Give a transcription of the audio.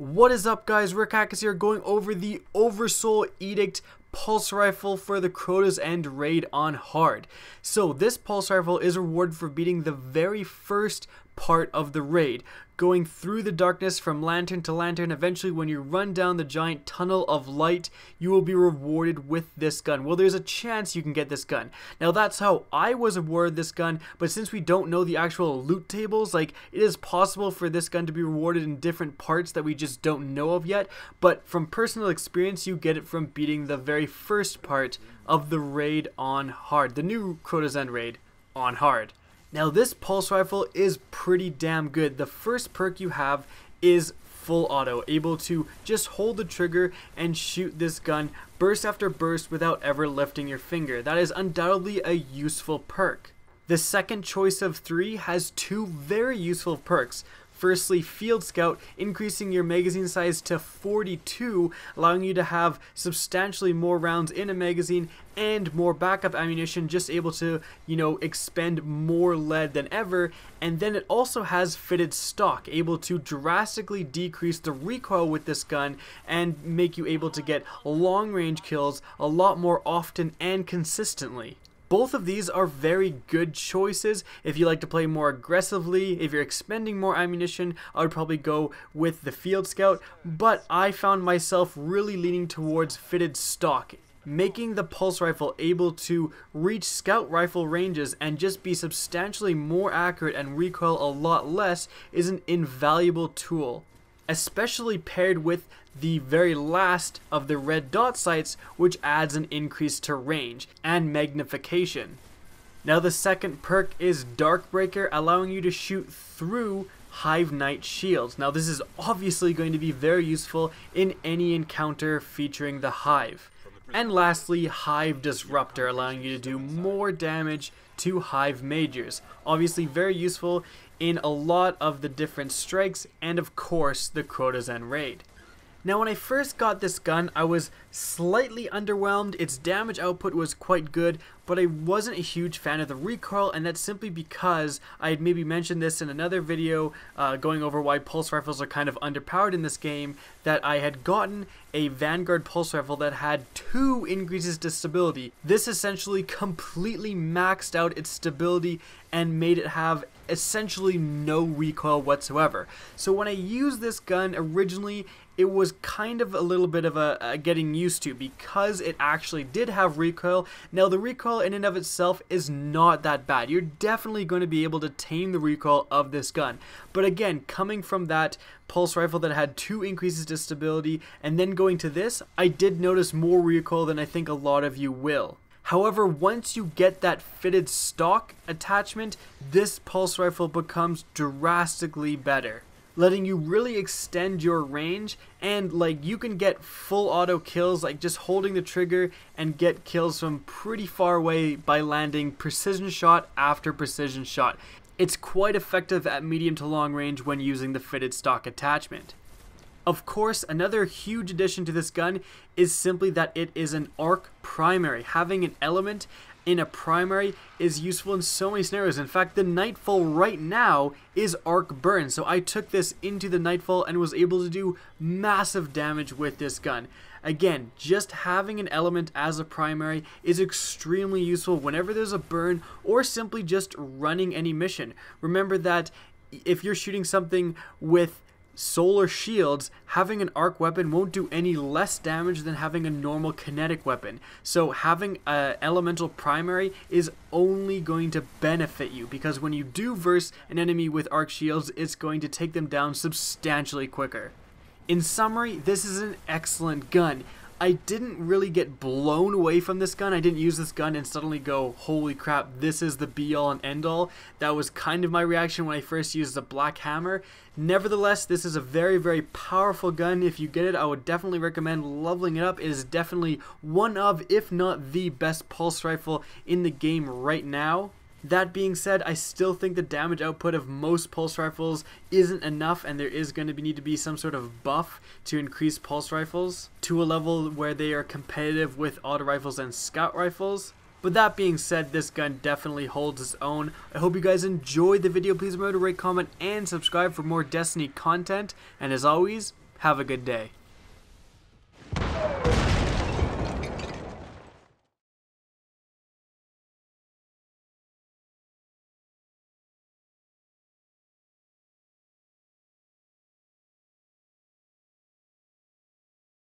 What is up, guys? Rick Hackers here, going over the Oversoul Edict pulse rifle for the Crota's End raid on hard. So this pulse rifle is rewarded for beating the very first part of the raid, going through the darkness from lantern to lantern. Eventually, when you run down the giant tunnel of light, you will be rewarded with this gun. Well, there's a chance you can get this gun. Now, that's how I was awarded this gun, but since we don't know the actual loot tables, it is possible for this gun to be rewarded in different parts that we just don't know of yet. But from personal experience, you get it from beating the very first part of the raid on hard, the new Crota's End raid on hard. Now, this pulse rifle is pretty damn good. The first perk you have is full auto, able to just hold the trigger and shoot this gun burst after burst without ever lifting your finger. That is undoubtedly a useful perk. The second choice of three has two very useful perks. Firstly, Field Scout, increasing your magazine size to 42, allowing you to have substantially more rounds in a magazine and more backup ammunition, just able to, expend more lead than ever. And then it also has Fitted Stock, able to drastically decrease the recoil with this gun and make you able to get long range kills a lot more often and consistently. Both of these are very good choices. If you like to play more aggressively, if you're expending more ammunition, I would probably go with the Field Scout, but I found myself really leaning towards Fitted Stock. Making the pulse rifle able to reach scout rifle ranges and just be substantially more accurate and recoil a lot less is an invaluable tool, especially paired with the very last of the red dot sights, which adds an increase to range and magnification. Now, the second perk is Darkbreaker, allowing you to shoot through Hive Knight shields. Now, this is obviously going to be very useful in any encounter featuring the Hive. And lastly, Hive Disruptor, allowing you to do more damage to Hive Majors. Obviously very useful in a lot of the different strikes and of course the Crota's End raid. Now, when I first got this gun, I was slightly underwhelmed. Its damage output was quite good, but I wasn't a huge fan of the recoil, and that's simply because I had maybe mentioned this in another video going over why pulse rifles are kind of underpowered in this game, that I had gotten a Vanguard pulse rifle that had 2 increases to stability. This essentially completely maxed out its stability and made it have essentially no recoil whatsoever. So when I used this gun originally, it was kind of a little bit of a getting used to, because it actually did have recoil. Now, the recoil in and of itself is not that bad. You're definitely going to be able to tame the recoil of this gun. But again, coming from that pulse rifle that had 2 increases to stability and then going to this, I did notice more recoil than I think a lot of you will. However, once you get that Fitted Stock attachment, this pulse rifle becomes drastically better, letting you really extend your range, and you can get full auto kills, just holding the trigger, and get kills from pretty far away by landing precision shot after precision shot. It's quite effective at medium to long range when using the Fitted Stock attachment. Of course, another huge addition to this gun is simply that it is an arc primary. Having an element in a primary is useful in so many scenarios. In fact, the Nightfall right now is arc burn, so I took this into the Nightfall and was able to do massive damage with this gun. Again, just having an element as a primary is extremely useful whenever there's a burn or simply just running any mission. Remember that if you're shooting something with solar shields, having an arc weapon won't do any less damage than having a normal kinetic weapon. So having an elemental primary is only going to benefit you, because when you do verse an enemy with arc shields, it's going to take them down substantially quicker. In summary, this is an excellent gun. I didn't really get blown away from this gun. I didn't use this gun and suddenly go, holy crap, this is the be-all and end-all. That was kind of my reaction when I first used the Black Hammer. Nevertheless, this is a very, very powerful gun. If you get it, I would definitely recommend leveling it up. It is definitely one of, if not the best pulse rifle in the game right now. That being said, I still think the damage output of most pulse rifles isn't enough, and there is going to need to be some sort of buff to increase pulse rifles to a level where they are competitive with auto rifles and scout rifles. But that being said, this gun definitely holds its own. I hope you guys enjoyed the video. Please remember to rate, comment, and subscribe for more Destiny content. And as always, Have a good day.